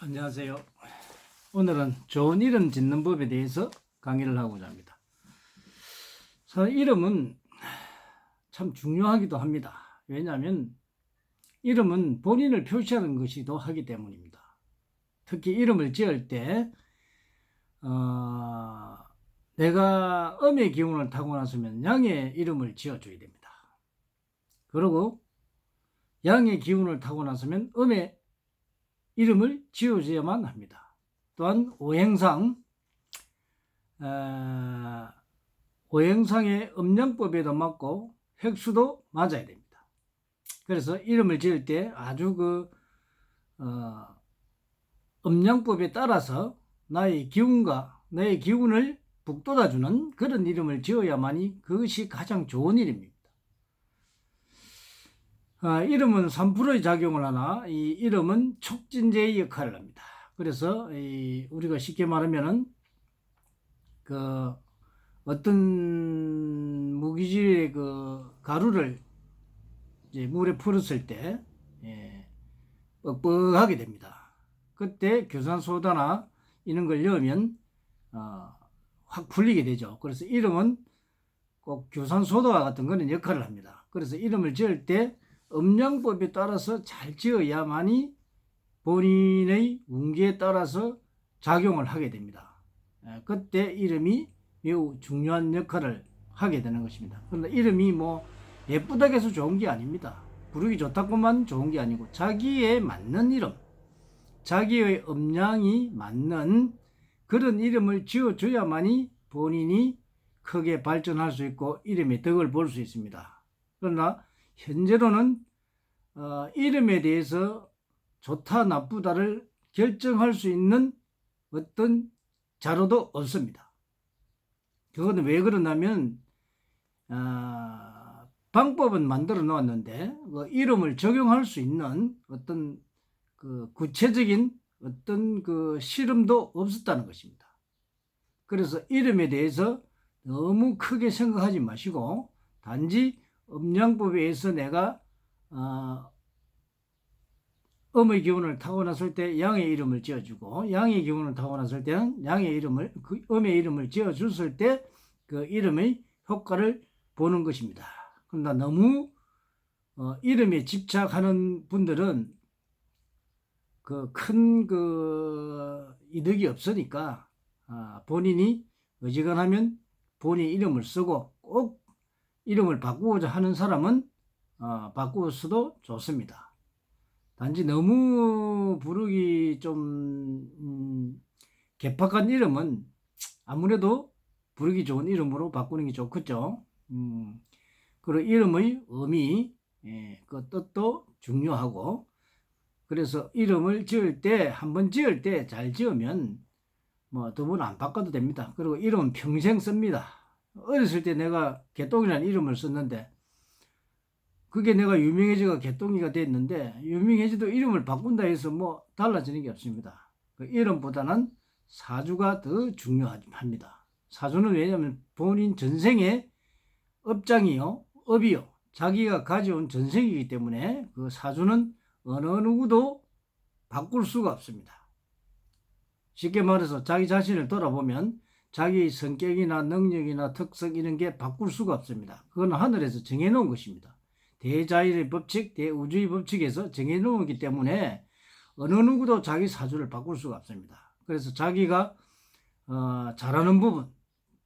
안녕하세요. 오늘은 좋은 이름 짓는 법에 대해서 강의를 하고자 합니다. 사실 이름은 참 중요하기도 합니다. 왜냐하면 이름은 본인을 표시하는 것이기도 하기 때문입니다. 특히 이름을 지을 때 내가 음의 기운을 타고났으면 양의 이름을 지어줘야 됩니다. 그리고 양의 기운을 타고났으면 음의 이름을 지어줘야만 합니다. 또한 오행상의 음양법에도 맞고 획수도 맞아야 됩니다. 그래서 이름을 지을 때 아주 음양법에 따라서 나의 기운을 북돋아주는 그런 이름을 지어야만이 그것이 가장 좋은 이름입니다. 이름은 3%의 작용을 하나 이 이름은 촉진제의 역할을 합니다. 그래서 우리가 쉽게 말하면은 어떤 무기질의 가루를 이제 물에 풀었을 때 뻑뻑하게 됩니다. 그때 규산소다나 이런 걸 넣으면 확 풀리게 되죠. 그래서 이름은 꼭 규산소다와 같은 그런 역할을 합니다. 그래서 이름을 지을 때 음양법에 따라서 잘 지어야만이 본인의 운기에 따라서 작용을 하게 됩니다. 그때 이름이 매우 중요한 역할을 하게 되는 것입니다. 그런데 이름이 예쁘다고 해서 좋은 게 아닙니다. 부르기 좋다고만 좋은 게 아니고 자기에 맞는 이름, 자기의 음양이 맞는 그런 이름을 지어줘야만이 본인이 크게 발전할 수 있고 이름의 덕을 볼 수 있습니다. 그러나 현재로는 이름에 대해서 좋다 나쁘다를 결정할 수 있는 어떤 자료도 없습니다. 그거는 왜 그러냐면 방법은 만들어 놓았는데 이름을 적용할 수 있는 어떤 구체적인 어떤 실험도 없었다는 것입니다. 그래서 이름에 대해서 너무 크게 생각하지 마시고 단지 음양법에 의해서 내가 음의 기운을 타고났을 때 양의 이름을 지어주고 양의 기운을 타고났을 때는 음의 이름을 지어줬을 때 그 이름의 효과를 보는 것입니다. 그러나 너무 이름에 집착하는 분들은 큰 이득이 없으니까 본인이 어지간하면 본인 이름을 쓰고 꼭 이름을 바꾸고자 하는 사람은 바꾸어도 좋습니다. 단지 너무 부르기 좀 개팍한 이름은 아무래도 부르기 좋은 이름으로 바꾸는 게 좋겠죠. 그리고 이름의 의미, 그 뜻도 중요하고, 그래서 이름을 지을 때, 한번 지을 때 잘 지으면 두 번 안 바꿔도 됩니다. 그리고 이름은 평생 씁니다. 어렸을 때 내가 개똥이라는 이름을 썼는데 그게 내가 유명해지가 개똥이가 됐는데 유명해지도 이름을 바꾼다 해서 달라지는 게 없습니다. 그 이름보다는 사주가 더 중요합니다. 사주는 왜냐하면 본인 전생의 업이요. 자기가 가져온 전생이기 때문에 그 사주는 어느 누구도 바꿀 수가 없습니다. 쉽게 말해서 자기 자신을 돌아보면 자기의 성격이나 능력이나 특성 이런 게 바꿀 수가 없습니다. 그건 하늘에서 정해놓은 것입니다. 대자연의 법칙, 대우주의 법칙에서 정해놓기 때문에 어느 누구도 자기 사주를 바꿀 수가 없습니다. 그래서 자기가 잘하는 부분,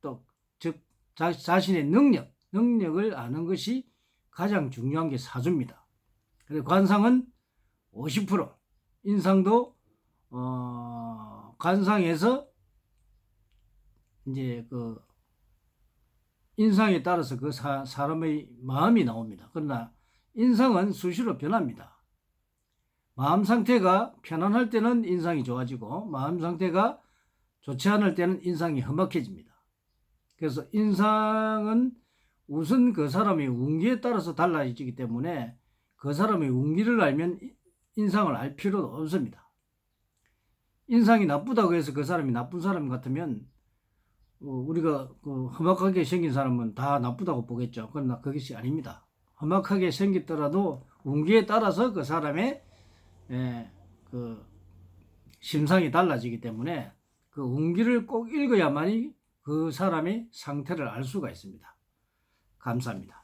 또 즉 자신의 능력을 아는 것이 가장 중요한 게 사주입니다. 그래서 관상은 50%, 인상도 관상에서 이제 인상에 따라서 사람의 마음이 나옵니다. 그러나 인상은 수시로 변합니다. 마음 상태가 편안할 때는 인상이 좋아지고 마음 상태가 좋지 않을 때는 인상이 험악해집니다. 그래서 인상은 우선 그 사람의 운기에 따라서 달라지기 때문에 그 사람의 운기를 알면 인상을 알 필요도 없습니다. 인상이 나쁘다고 해서 그 사람이 나쁜 사람 같으면 우리가 험악하게 생긴 사람은 다 나쁘다고 보겠죠. 그러나 그것이 아닙니다. 험악하게 생겼더라도 운기에 따라서 그 사람의 심상이 달라지기 때문에 그 운기를 꼭 읽어야만이 그 사람의 상태를 알 수가 있습니다. 감사합니다.